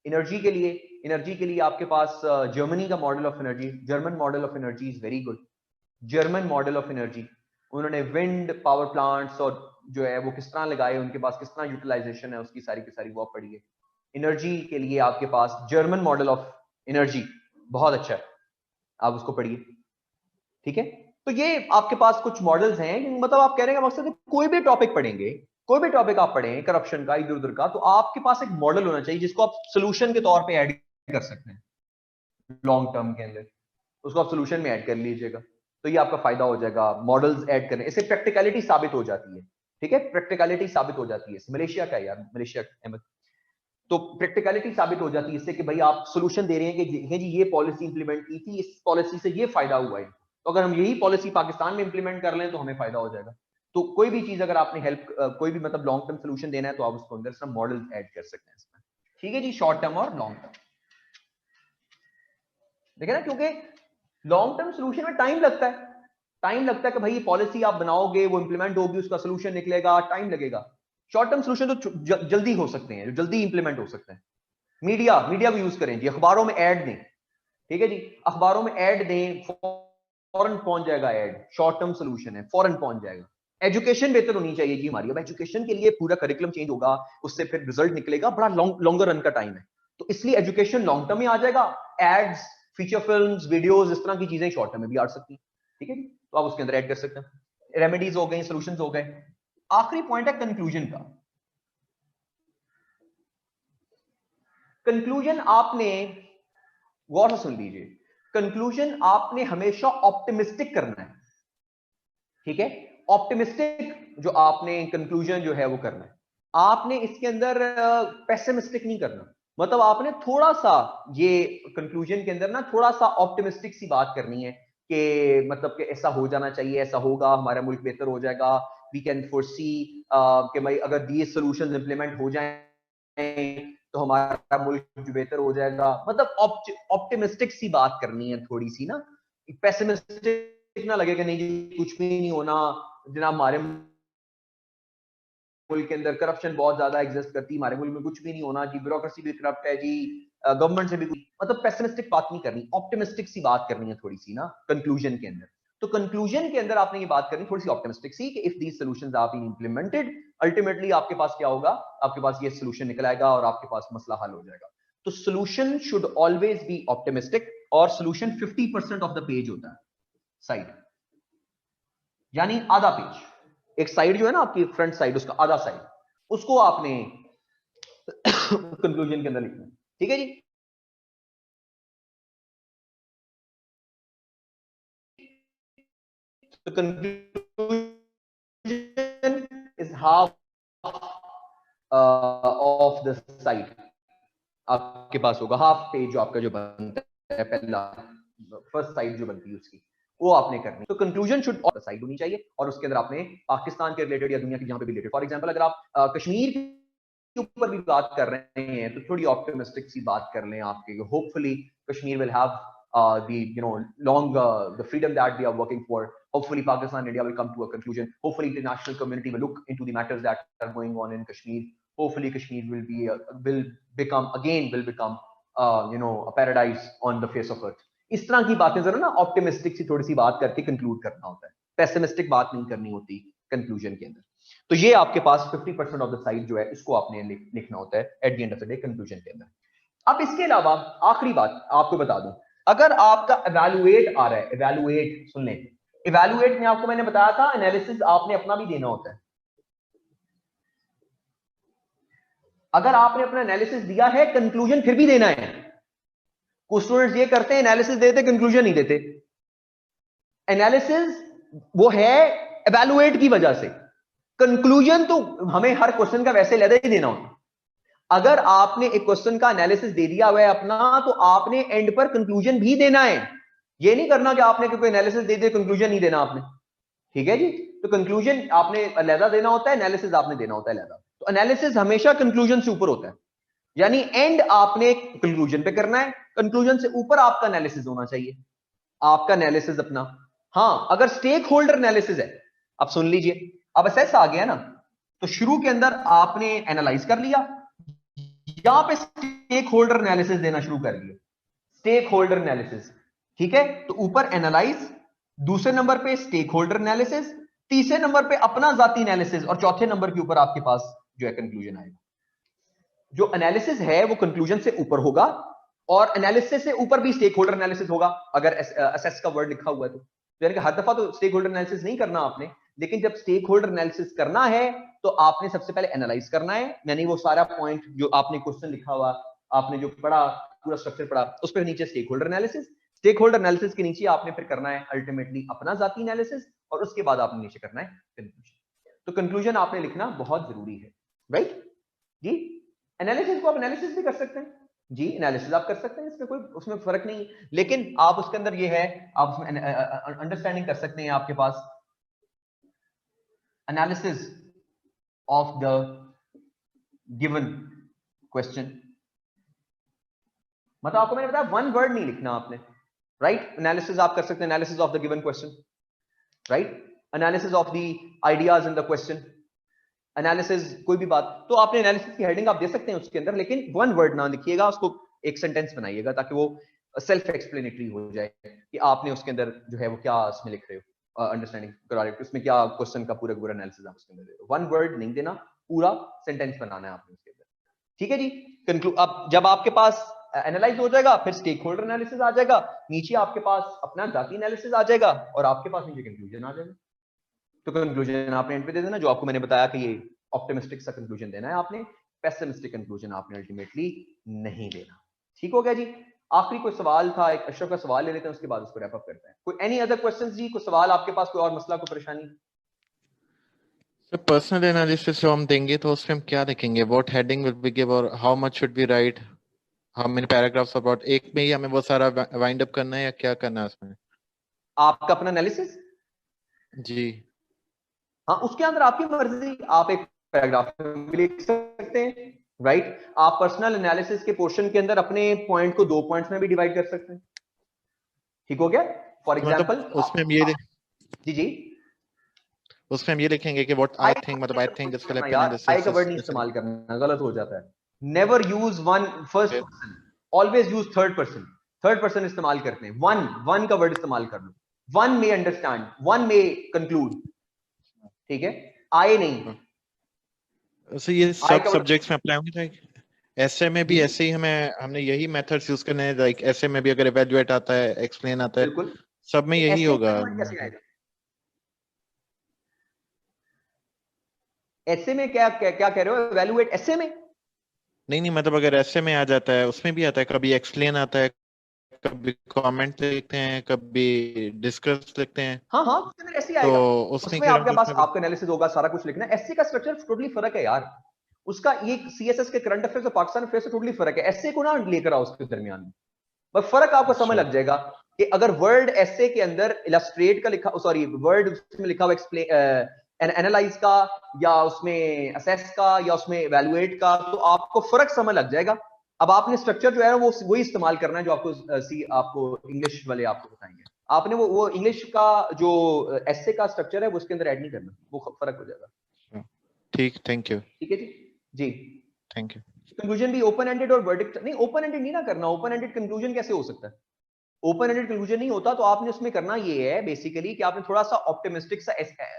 एनर्जी के लिए आपके पास जर्मनी का model of energy, German model of energy is very good. German model of energy, उन्होंने विंड पावर प्लांट्स और जो है वो किस तरह लगाए, उनके पास किस तरह यूटिलाइजेशन है उसकी सारी की सारी वो पढ़ी है। एनर्जी के लिए आपके पास जर्मन मॉडल ऑफ एनर्जी बहुत अच्छा है, आप उसको पढ़िए। ठीक है, तो ये आपके पास कुछ मॉडल्स हैं, मतलब आप कह रहे हैं मकसद है कोई भी टॉपिक पढ़ेंगे, कोई भी टॉपिक आप पढ़ें करप्शन का इधर उधर का, तो आपके पास एक मॉडल होना चाहिए जिसको आप सोल्यूशन के तौर पे ऐड कर सकते हैं लॉन्ग टर्म के अंदर, उसको आप सोल्यूशन में ऐड कर लीजिएगा, तो ये आपका फायदा हो जाएगा। मॉडल्स ऐड करने, इससे प्रैक्टिकलिटी साबित हो जाती है। ठीक है, प्रैक्टिकलिटी साबित हो जाती है, मलेशिया का यार, मलेशिया अहमद, तो प्रैक्टिकलिटी साबित हो जाती है इससे कि भाई आप सोल्यूशन दे रहे हैं कि जी ये पॉलिसी इंप्लीमेंट की थी, इस पॉलिसी से ये फायदा हुआ है, तो अगर हम यही पॉलिसी पाकिस्तान में इंप्लीमेंट कर लें तो हमें फायदा हो जाएगा। तो कोई भी चीज अगर आपने हेल्प, कोई भी मतलब लॉन्ग टर्म सोल्यूशन देना है तो आप उसको अंदर सब मॉडल ऐड कर सकते हैं इसमें। ठीक है जी, शॉर्ट टर्म और लॉन्ग टर्म, देखिए ना, क्योंकि लॉन्ग टर्म सोल्यूशन में टाइम लगता है कि भाई पॉलिसी आप बनाओगे, वो इंप्लीमेंट होगी, उसका सोल्यूशन निकलेगा, टाइम लगेगा। शॉर्ट टर्म सोल्यूशन तो जल्दी हो सकते हैं, जो जल्दी इंप्लीमेंट हो सकते हैं। मीडिया को यूज करें जी, अखबारों में ऐड दें। ठीक है जी, अखबारों में ऐड दें, फौरन पहुंच जाएगा ऐड, शॉर्ट टर्म सोल्यूशन है, फौरन पहुंच जाएगा। एजुकेशन बेहतर होनी चाहिए जी हमारी, अब एजुकेशन के लिए पूरा करिकुलम चेंज होगा, उससे फिर रिजल्ट निकलेगा, बड़ा लॉन्गर रन का टाइम है, तो इसलिए एजुकेशन लॉन्ग टर्म में आ जाएगा, एड्स, फीचर फिल्म्स, वीडियोस, इस तरह की चीजें शॉर्ट टर्म में भी आ सकती हैं, ठीक है जी, तो आप उसके अंदर ऐड कर सकते हैं। रेमेडीज हो गई, सॉल्यूशंस हो गए। आखिरी पॉइंट है कंक्लूजन का। कंक्लूजन आपने गौर से सुन लीजिए, कंक्लूजन आपने हमेशा ऑप्टिमिस्टिक करना है, ठीक है, ऑप्टिमिस्टिक जो आपने कंक्लूजन जो है वो करना है, आपने इसके अंदर पेसिमिस्टिक नहीं करना, मतलब आपने थोड़ा सा ये कंक्लूजन के अंदर ना थोड़ा सा ऑप्टिमिस्टिक सी बात करनी है कि मतलब कि ऐसा हो जाना चाहिए, ऐसा होगा, हमारा मुल्क बेहतर हो जाएगा, वी कैन फोरसी कि भाई अगर ये सॉल्यूशंस इंप्लीमेंट हो जाएं तो हमारा मुल्क जो बेहतर हो जाएगा, मतलब ऑप्टिमिस्टिक सी बात करनी है थोड़ी सी ना, पेसिमिस्टिक ना लगे कि नहीं जी कुछ भी नहीं होना जनाब, हमारे मुल्क के अंदर करप्शन बहुत ज्यादा एग्जिस्ट करती है, हमारे मुल्क में कुछ भी नहीं होना जी, ब्यूरोक्रेसी भी करप्ट है जी, गवर्नमेंट से भी कुछ, मतलब पेसिमिस्टिक बात नहीं करनी, ऑप्टिमिस्टिक सी बात करनी है थोड़ी सी ना कंक्लूजन के अंदर। तो कंक्लूजन के अंदर आपने ये बात करनी थोड़ी सी ऑप्टिमिस्टिक सी कि if these solutions are being implemented, ultimately आपके पास क्या होगा, आपके पास ये सॉल्यूशन निकल आएगा और आपके पास मसला हल हो जाएगा। तो solution should always be optimistic, और सॉल्यूशन 50% ऑफ द पेज होता है, साइड यानी आधा पेज, एक साइड जो है ना आपकी फ्रंट साइड, उसका आधा साइड, उसको आपने कंक्लूजन के अंदर लिखना है, ठीक है जी। तो conclusion is half of the side, आपके पास होगा हाफ पेज जो आपका जो बनता है, पहला फर्स्ट साइड जो बनती है उसकी, वो आपने करनी। तो कंक्लूजन शुड साइड होनी चाहिए, और उसके अंदर आपने पाकिस्तान के रिलेटेड या दुनिया की जहां पे भी रिलेटेड, फॉर एग्जांपल अगर आप कश्मीर के ऊपर भी बात कर रहे हैं तो थोड़ी ऑप्टिमिस्टिक सी बात कर लें आपके, hopefully Kashmir will have the long the freedom that we are working for, hopefully Pakistan and India will come to a conclusion, hopefully international community will look into the matters that are going on in Kashmir, hopefully Kashmir will become a paradise on the face of earth। इस तरह की बातें जरा ना ऑप्टिमिस्टिक सी थोड़ी सी बात करके कंक्लूड करना होता है, पेसिमिस्टिक बात नहीं करनी होती कंक्लूजन के अंदर। तो ये आपके पास 50% ऑफ द साइड जो है इसको आपने लिखना होता है at the end of the day conclusion के अंदर। अब इसके अलावा आखिरी बात आपको बता दूं, अगर आपका इवैल्यूएट आ रहा है, इवैल्यूएट सुन लें, इवैल्यूएट में आपको मैंने बताया था एनालिसिस आपने अपना भी देना होता है। अगर आपने अपना एनालिसिस दिया है, कंक्लूजन फिर भी देना है। कुछ स्टूडेंट्स ये करते हैं एनालिसिस देते, कंक्लूजन नहीं देते। एनालिसिस वो है इवैल्यूएट की वजह से, कंक्लूजन तो हमें हर क्वेश्चन का वैसे लहदा ही देना होता। अगर आपने एक क्वेश्चन का एनालिसिस दे दिया हुआ है अपना, तो आपने एंड पर कंक्लूजन भी देना है। ये नहीं करना कि आपने कोई एनालिसिस दे दिया कंक्लूजन नहीं देना आपने, ठीक है जी। तो कंक्लूजन आपने अलहदा देना होता है, एनालिसिस आपने देना होता है अलहदा। तो एनालिसिस हमेशा कंक्लूजन से ऊपर होता है, यानी एंड आपने कंक्लूजन पे करना है, कंक्लूजन से ऊपर आपका एनालिसिस होना चाहिए, आपका एनालिसिस अपना। हाँ, अगर स्टेक होल्डर एनालिसिस है, अब सुन लीजिए, अब असेस आ गया ना, तो शुरू के अंदर आपने एनालाइज कर लिया, यहां पे स्टेक होल्डर एनालिसिस देना शुरू कर दिया, स्टेक होल्डर एनालिसिस, ठीक है। तो ऊपर एनालाइज, दूसरे नंबर पे स्टेक होल्डर एनालिसिस, तीसरे नंबर पे अपना जाती एनालिसिस, और चौथे नंबर के ऊपर आपके पास जो है कंक्लूजन आएगा। जो एनालिसिस है वो कंक्लूजन से ऊपर होगा, और एनालिसिस से ऊपर भी स्टेक होल्डर एनालिसिस होगा, अगर असेस का वर्ड लिखा हुआ है तो यानी कि हर दफा तो स्टेक होल्डर एनालिसिस नहीं करना आपने, लेकिन जब स्टेक होल्डर एनालिसिस करना है तो आपने सबसे पहले एनालाइज करना है, यानी वो सारा पॉइंट जो आपने क्वेश्चन लिखा हुआ, आपने जो पढ़ा, पूरा स्ट्रक्चर पढ़ा, उस पर नीचे stakeholder analysis, stakeholder analysis के नीचे आपने फिर करना है अल्टीमेटली अपना जाती एनालिसिस, और उसके बाद आपने नीचे करना है कंक्लूजन। तो कंक्लूजन आपने लिखना बहुत जरूरी है, राइट जी। एनालिसिस को आप एनालिसिस भी कर सकते हैं जी, एनालिसिस आप कर सकते हैं, इसमें कोई उसमें फर्क नहीं, लेकिन आप उसके अंदर ये है, आप उसमें अंडरस्टैंडिंग कर सकते हैं, आपके पास analysis of the given question, मतलब आपको मैंने बताया वन वर्ड नहीं लिखना आपने, राइट। एनालिसिस आप कर सकते हैं, analysis of the given question, right, analysis of the ideas in the question, analysis कोई भी बात, तो आपने एनालिसिस की हेडिंग आप दे सकते हैं उसके अंदर, लेकिन वन वर्ड ना लिखिएगा, उसको एक सेंटेंस बनाइएगा ताकि वो सेल्फ एक्सप्लेनेटरी हो जाए कि आपने उसके अंदर जो है वो क्या उसमें लिख रहे हो, अंडरस्टैंडिंग करा रहे हो, उसमें क्या क्वेश्चन का पूरा पूरा एनालिसिस आप उसके अंदर दे रहे हो। वन वर्ड नहीं देना, पूरा सेंटेंस बनाना है आपने उसके अंदर। ठीक है जी, कंक्लूड। अब जब आपके पास एनालाइज हो जाएगा, फिर स्टेक होल्डर एनालिसिस आ जाएगा, नीचे आपके पास अपना जाती एनालिसिस आ जाएगा, और आपके पास नीचे कंक्लूजन आ जाएगा। तो कंक्लूजन आपने एंड पे दे देना, जो आपको मैंने बताया कि ये ऑप्टिमिस्टिक सा कंक्लूजन देना है आपने, पेसिमिस्टिक कंक्लूजन आपने अल्टीमेटली नहीं देना। ठीक हो गया जी। आखिरी कोई सवाल था, एक अशरफ का सवाल ले लेते हैं, उसके बाद उसको रैप अप करते हैं। कोई एनी अदर क्वेश्चंस जी? कोई सवाल आपके पास, कोई और मसला, कोई परेशानी? सर पर्सनल एनालिसिस जो हम देंगे तो उसमें हम क्या लिखेंगे? What heading will be give or how much should be write, how many paragraphs about? एक में ही हमें वो सारा वाइंड अप करना है या क्या करना है उसमें? आपका अपना एनालिसिस जी हाँ, उसके अंदर आपकी मर्जी, आप एक पैराग्राफ भी लिख सकते हैं, राइट। आप पर्सनल एनालिसिस के पोर्शन के अंदर अपने पॉइंट को 2 पॉइंट्स में भी डिवाइड कर सकते हैं। ठीक हो गया। फॉर एग्जांपल उसमें हम ये जी जी उसमें हम ये लिखेंगे कि व्हाट आई थिंक, मतलब I think this will happen in this, I का वर्ड नहीं इस्तेमाल करना, गलत हो जाता है। Never use one first person, always use third person. Third person इस्तेमाल करते हैं, वन का वर्ड इस्तेमाल कर लो। वन में अंडरस्टैंड, वन में कंक्लूड, ठीक है, आई नहीं। सो ये सब सब्जेक्ट्स में अप्लाई होंगे। लाइक एसए में भी ऐसे ही हमने यही मेथड्स यूज करने हैं। लाइक एसए में भी अगर इवैल्यूएट आता है, एक्सप्लेन आता है, बिल्कुल सब में यही होगा। ऐसे में क्या क्या कह रहे हो? इवैल्यूएट ऐसे में नहीं, मतलब अगर ऐसे में आ जाता है, उसमें भी आता है, कभी एक्सप्लेन आता है, कभी कमेंट लिखते हैं, कभी डिस्कस लिखते हैं। हाँ उसके अंदर ऐसे तो आएगा, उसमें आपके पास आपका एनालिसिस होगा, सारा कुछ लिखना है। एसए का स्ट्रक्चर टोटली फर्क है यार, उसका ये सीएसएस के करंट अफेयर्स और पाकिस्तान अफेयर्स से टोटली फर्क है। एसए को ना लेकर आओ उसके दरमियान में, बस फर्क आपको समझ लग जाएगा कि अगर वर्ड एसए के अंदर इलस्ट्रेट का लिखा, सॉरी वर्ड उसमें लिखा हुआ एक्सप्लेन एनालाइज का, या उसमें असेस का, या उसमें इवैल्यूएट का, तो आपको फर्क समझ लग जाएगा। अब आपने स्ट्रक्चर जो है वो वही इस्तेमाल करना है जो आपको इंग्लिश वाले आपको बताएंगे। आपने वो इंग्लिश का जो एसए का स्ट्रक्चर है वो उसके अंदर ऐड नहीं करना, वो फर्क हो जाएगा। ठीक, थैंक यू। ठीक है जी जी, थैंक यू। कंक्लूजन भी ओपन एंडेड और वर्डिक्ट नहीं, ओपन एंडेड नहीं ना करना। ओपन एंडेड कंक्लूजन कैसे हो सकता है? ओपन एंडेड कंक्लूजन नहीं होता। तो आपने उसमें करना ये है बेसिकली कि आपने थोड़ा सा ऑप्टिमिस्टिक सा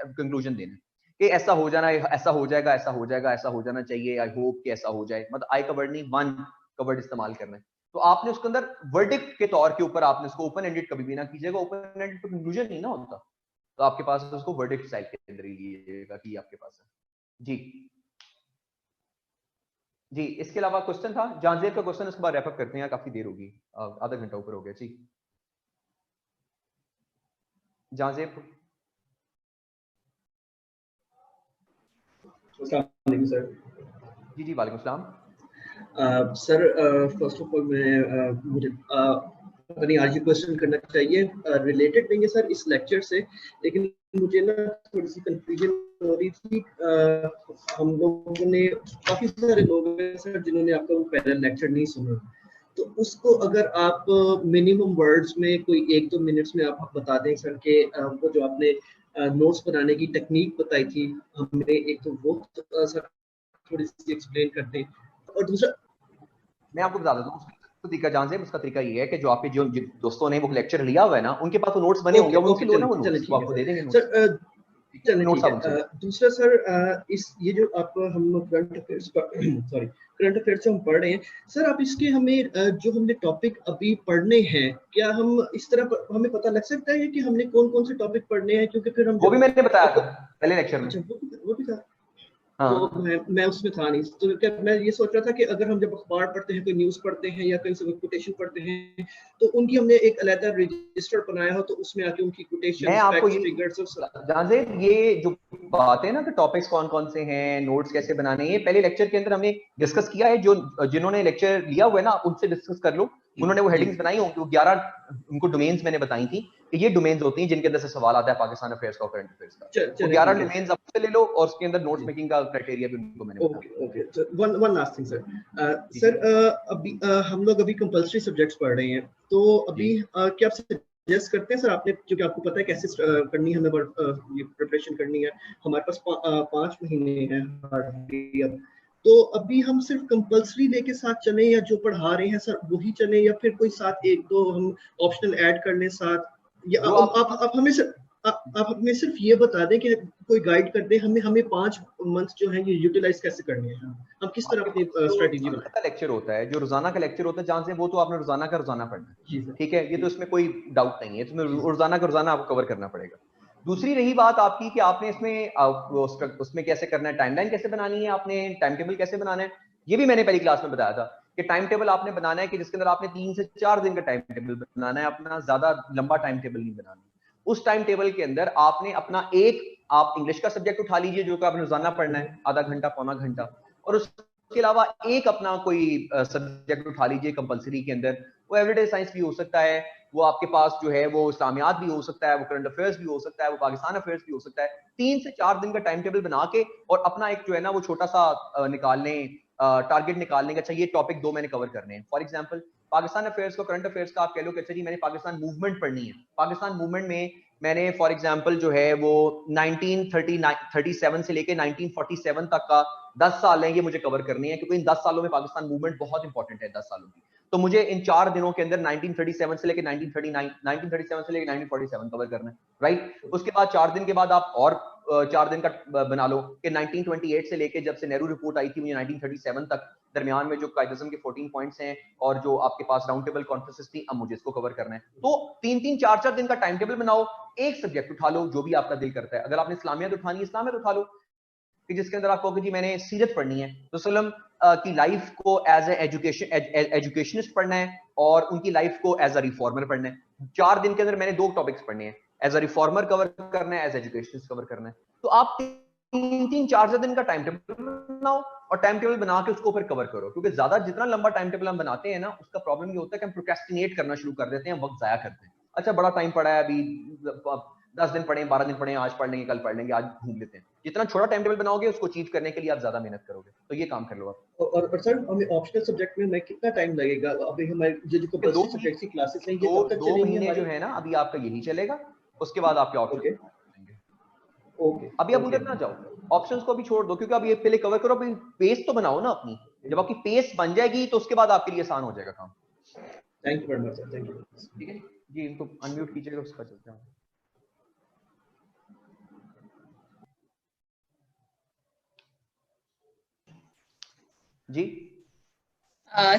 कंक्लूजन देना है कि ऐसा हो जाना, ऐसा हो जाएगा, ऐसा हो जाएगा, ऐसा हो जाना चाहिए, आई होप कि ऐसा हो जाए। मतलब आई का वर्ड नहीं, वन का वर्ड इस्तेमाल करना है। तो आपने उसके अंदर वर्डिक्ट के तौर के ऊपर आपने उसको ओपन एंडेड कभी भी ना कीजिएगा। ओपन एंडेड तो कंक्लूजन नहीं ना होता, तो आपके पास उसको वर्डिक्ट स्टाइल के अंदर ही लीजिएगा कि आपके पास है जी जी। इसके अलावा क्वेश्चन था जानजेब का क्वेश्चन, इसके बाद रैप अप करते हैं, काफी देर होगी, आधा घंटा ऊपर हो गया जी। जानजेब सर। जी जी, वालेकुम सलाम। सर फर्स्ट ऑफ ऑल मुझे पता नहीं आज ये क्वेश्चन करना चाहिए, रिलेटेड नहीं है सर इस लेक्चर से, लेकिन मुझे ना थोड़ी सी कंफ्यूजन हो रही थी। हम लोगों ने काफी सारे लोग हैं सर जिन्होंने आपका वो पहला लेक्चर नहीं सुना, तो उसको अगर आप मिनिमम वर्ड्स में कोई 1-2 मिनट्स में आप बता दें सर कि वो जो आपने नोट्स बनाने की टेक्निक बताई थी हमने, एक तो वो सर थोड़ी सी एक्सप्लेन कर दें। और दूसरा मैं आपको बता देता हूँ उसका तरीका जान से, उसका तरीका ये है कि जो आपके जो दोस्तों ने वो लेक्चर लिया हुआ है ना, उनके पास वो नोट्स बने होंगे, उनसे लो ना वो नोट्स, वो आपको दे देंगे सर। दूसरा सर इस ये जो आप हम करंट अफेयर्स हम पढ़ रहे हैं सर, आप इसके हमें जो हमने टॉपिक अभी पढ़ने हैं, क्या हम इस तरह हमें पता लग सकता है कि हमने कौन कौन से टॉपिक पढ़ने हैं? क्योंकि फिर हम वो भी मैंने बताया था पहले लेक्चर में। अच्छा, वो भी था। हाँ। तो मैं उसमें था नहीं, तो क्या मैं ये सोच रहा था कि अगर हम जब अखबार पढ़ते हैं, कोई न्यूज़ पढ़ते हैं या कहीं से कोटेशन पढ़ते हैं, तो उनकी हमने एक अलग रजिस्टर बनाया हो, तो उसमें आके उनकी कोटेशन, फैक्ट्स, फिगर्स, जानजेब ये जो बात है ना कि टॉपिक्स कौन कौन से हैं, नोट्स कैसे बनाने, ये पहले लेक्चर के अंदर हमने डिस्कस किया है। जो जिन्होंने लेक्चर लिया हुआ है ना, उनसे डिस्कस कर लो, उन्होंने वो हेडिंग्स बनाई होंगी, वो 11 उनको डोमेन्स मैंने बताई थी कि ये डोमेन्स होती हैं जिनके अंदर से सवाल आता है पाकिस्तान अफेयर्स का, करंट अफेयर्स का। वो 11 डोमेन्स आपसे ले लो और उसके अंदर नोट्स मेकिंग का क्राइटेरिया भी उनको मैंने बताया। Okay, one last thing sir, अभी हम लोग अभी कंपल्सरी सब्जेक्ट्स पढ़ रहे हैं, तो अभी क्या आप सजेस्ट करते हैं सर, आपने क्योंकि आपको पता है कैसे करनी है, हमें ये प्रिपरेशन करनी है, हमारे पास 5 महीने हैं, तो अभी हम सिर्फ कंपल्सरी लेके साथ चले या जो पढ़ा रहे हैं सर वही चले, या फिर कोई साथ एक दो हम ऑप्शनल ऐड कर लें साथ, या आप हमें सिर्फ ये बता दें कि कोई गाइड कर दे हमें 5 मंथ जो है ये यूटिलाइज कैसे करने हैं, हम किस तरह अपनी स्ट्रेटेजी बनाएं। का लेक्चर होता है, जो रोजाना का लेक्चर होता है जहां से, वो तो आपने रोजाना का रोजाना पढ़ना है, ठीक है, ये तो इसमें कोई डाउट नहीं है, इसमें रोजाना का रोजाना आपको कवर करना पड़ेगा। दूसरी रही बात आपकी कि आपने इसमें उसमें कैसे करना है, टाइमलाइन कैसे बनानी है, आपने टाइम टेबल कैसे बनाना है, ये भी मैंने पहली क्लास में बताया था कि टाइम टेबल आपने बनाना है कि जिसके अंदर आपने 3 से 4 दिन का टाइम टेबल बनाना है, अपना ज्यादा लंबा टाइम टेबल नहीं बनाना। उस टाइम टेबल के अंदर आपने अपना आप इंग्लिश का सब्जेक्ट उठा लीजिए जो कि आपने रोजाना पढ़ना है, आधा घंटा पौना घंटा, और उसके अलावा एक अपना कोई सब्जेक्ट उठा लीजिए कंपलसरी के अंदर, वो एवरीडे साइंस भी हो सकता है, वो आपके पास जो है वो इस्लामियात भी हो सकता है, वो करंट अफेयर्स भी हो सकता है, वो पाकिस्तान अफेयर्स भी हो सकता है। 3 से 4 दिन का टाइम टेबल बना के और अपना एक जो है ना वो छोटा सा निकाल लें, टारगेट निकाल लेंगे, अच्छा ये टॉपिक 2 मैंने कवर करने हैं। फॉर एग्जांपल पाकिस्तान अफेयर्स को, करंट अफेयर्स का आप कह लो कि अच्छा जी मैंने पाकिस्तान मूवमेंट पढ़नी है, पाकिस्तान मूवमेंट में मैंने फॉर एग्जांपल जो है वो 1937 से लेके 1947 तक का 10 साल है, ये मुझे कवर करनी है, क्योंकि इन 10 सालों में पाकिस्तान मूवमेंट बहुत इंपॉर्टेंट है 10 सालों की। तो मुझे इन 4 दिनों के अंदर 1937 से लेके 1939, 1937 से लेके 1947 कवर करना है, राइट। उसके बाद 4 दिन के बाद आप और 4 दिन का बना लो कि 1928 से लेके जब से नेहरू रिपोर्ट आई थी मुझे 1937 तक दरमियान में जो कायद-ए-आज़म के 14 पॉइंट्स हैं और जो आपके पास राउंड टेबल कॉन्फ्रेंसेस थी, अब मुझे इसको कवर करना है। तो 3-3 4-4 दिन का टाइम टेबल बनाओ, एक सब्जेक्ट उठा लो जो भी आपका दिल करता है। अगर आपने इस्लामियत उठानी है, इस्लामियत उठा लो कि जिसके अंदर आप कहोगे जी मैंने सीरत पढ़नी है, तो सल्लम की लाइफ को एज एजुकेशनिस्ट पढ़ना है और उनकी लाइफ को एज अ रिफॉर्मर पढ़ना है। 4 दिन के अंदर मैंने 2 टॉपिक्स पढ़ने हैं, एज अ रिफॉर्मर कवर करना है, एज एजुकेशनिस्ट कवर करना है। तो आप 3-3 4 दिन का टाइम टेबल बनाओ और टाइम टेबल बना के उसको फिर कवर करो, क्योंकि ज्यादा जितना लंबा टाइम टेबल हम बनाते हैं ना, उसका प्रॉब्लम ये होता है कि हम प्रोक्रेस्टिनेट करना शुरू कर देते हैं, वक्त जाया करते हैं। अच्छा बड़ा टाइम पड़ा है, अभी 10 दिन पढ़े, 12 दिन पढ़े, आज पढ़ लेंगे, कल पढ़ लेंगे, आज घूम लेते हैं। जितना छोटा टाइम टेबल बनाओगे उसको अचीव करने के लिए आप ज्यादा मेहनत करोगे, तो ये काम कर लो आप। और सर हमें ऑप्शनल सब्जेक्ट में कितना टाइम लगेगा? अभी हमारे जो कंपल्सरी सब्जेक्ट की क्लासेस हैं ये कब तक चलेंगी? 2 महीने जो है ना अभी आपका यही चलेगा, उसके बाद आपके ऑप्शन ओके। अभी आप उधर ना जाओ, ऑप्शंस को भी छोड़ दो, क्योंकि अब ये पहले कवर करो, अभी पेस तो बनाओ ना अपनी। जब आपकी पेस बन जाएगी तो उसके बाद आपके लिए आसान हो जाएगा काम। Thank you very much sir, thank you. ठीक है जी, इनको अनम्यूट कीजिएगा, उसका चलते हैं जी।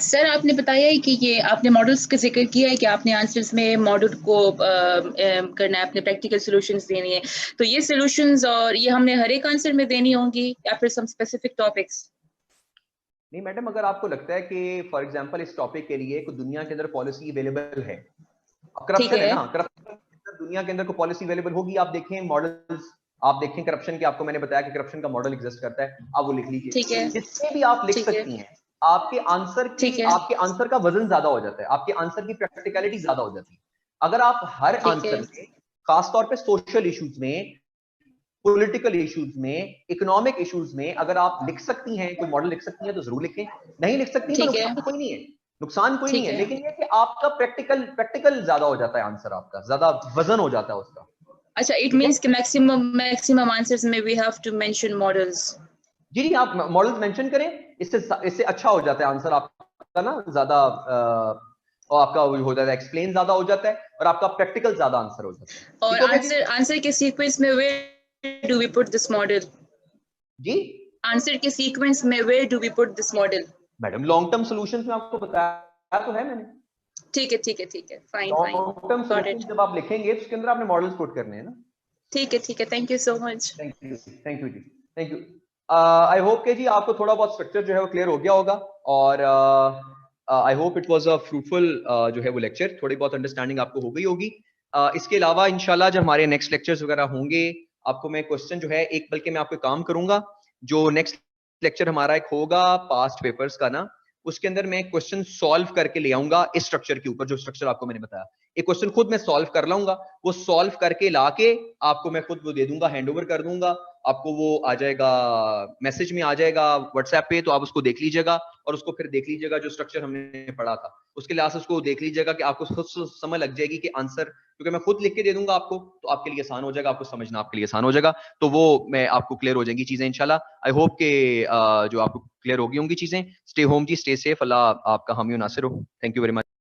सर आपने बताया है कि ये आपने मॉडल्स का जिक्र किया है कि आपने आंसर्स में मॉडल को करना है, अपने प्रैक्टिकल सॉल्यूशंस देनी है, तो ये सॉल्यूशंस और ये हमने हर एक आंसर में देनी होंगी या फिर सम स्पेसिफिक टॉपिक्स? नहीं मैडम, अगर आपको लगता है कि फॉर एग्जांपल इस टॉपिक के लिए कोई दुनिया के अंदर पॉलिसी अवेलेबल है, करप्शन है ना, करप्शन दुनिया के अंदर कोई पॉलिसी अवेलेबल होगी, आप देखें मॉडल्स, आप देखें करप्शन के, आपको मैंने बताया कि करप्शन का मॉडल एग्जिस्ट करता है, आप वो लिख लीजिए, जिससे भी आप लिख सकती हैं। आपके आंसर का वजन ज्यादा हो जाता है, आपके आंसर की प्रैक्टिकलिटी ज्यादा हो जाती है। अगर आप हर आंसर में, खासतौर पे सोशल इश्यूज में, पॉलिटिकल इश्यूज में, इकोनॉमिक इश्यूज में अगर आप लिख सकती हैं, कोई मॉडल लिख सकती हैं तो जरूर लिखें, नहीं लिख सकती हैं तो नुकसान कोई नहीं है, नुकसान कोई नहीं है, लेकिन ये कि आपका प्रैक्टिकल ज्यादा हो जाता है, आंसर आपका ज्यादा वजन हो जाता है उसका। अच्छा, इट मींस कि मैक्सिमम आंसर्स में we have to mention models. जी जी, आप मॉडल्स मेंशन करें, इससे अच्छा हो जाता है आंसर आपका ना, ज्यादा और आपका हो जाता है, एक्सप्लेन ज्यादा हो जाता है और आपका प्रैक्टिकल ज्यादा आंसर हो जाता है। और आंसर के सीक्वेंस में where do we put this model? जी, आंसर के सीक्वेंस में where do we put this model? Madam long term solutions में आपको बताया तो है मैंने। ठीक है, फाइन लॉन्ग टर्म सॉल्यूशंस जब आप लिखेंगे तो उसके अंदर आपने मॉडल्स पुट करने हैं ना। ठीक है, thank you so much. Thank you जी, थैंक यू। आई होप के जी आपको थोड़ा बहुत स्ट्रक्चर जो है वो क्लियर हो गया होगा, और I hope it was a fruitful जो है वो लेक्चर, थोड़ी बहुत अंडरस्टैंडिंग आपको हो गई होगी। इसके अलावा इंशाल्लाह जब हमारे नेक्स्ट लेक्चर्स वगैरह होंगे, आपको मैं क्वेश्चन जो है एक, बल्कि मैं आपको काम करूंगा, जो नेक्स्ट लेक्चर हमारा एक होगा पास्ट पेपर्स का ना, उसके अंदर मैं क्वेश्चन सॉल्व करके ले आऊंगा इस स्ट्रक्चर के ऊपर, जो स्ट्रक्चर आपको मैंने बताया। एक क्वेश्चन खुद मैं सॉल्व कर लाऊंगा, वो सॉल्व करके लाके आपको मैं खुद वो दे दूंगा, हैंड ओवर कर दूंगा आपको, वो आ जाएगा मैसेज में, आ जाएगा व्हाट्सएप पे, तो आप उसको देख लीजिएगा और उसको फिर देख लीजिएगा जो स्ट्रक्चर हमने पढ़ा था, उसके लिहाज से उसको देख लीजिएगा कि आपको खुद समझ लग जाएगी कि आंसर, क्योंकि मैं खुद लिख के दे दूंगा आपको, तो आपके लिए आसान हो जाएगा, आपको समझना आपके लिए आसान हो जाएगा, तो वो मैं आपको क्लियर हो जाएंगी चीजें इंशाल्लाह। आई होप के जो आपको क्लियर होगी होंगी चीजें। स्टे होम जी, स्टे सेफ, अल्लाह आपका हामी नासिर हो। Thank you very much.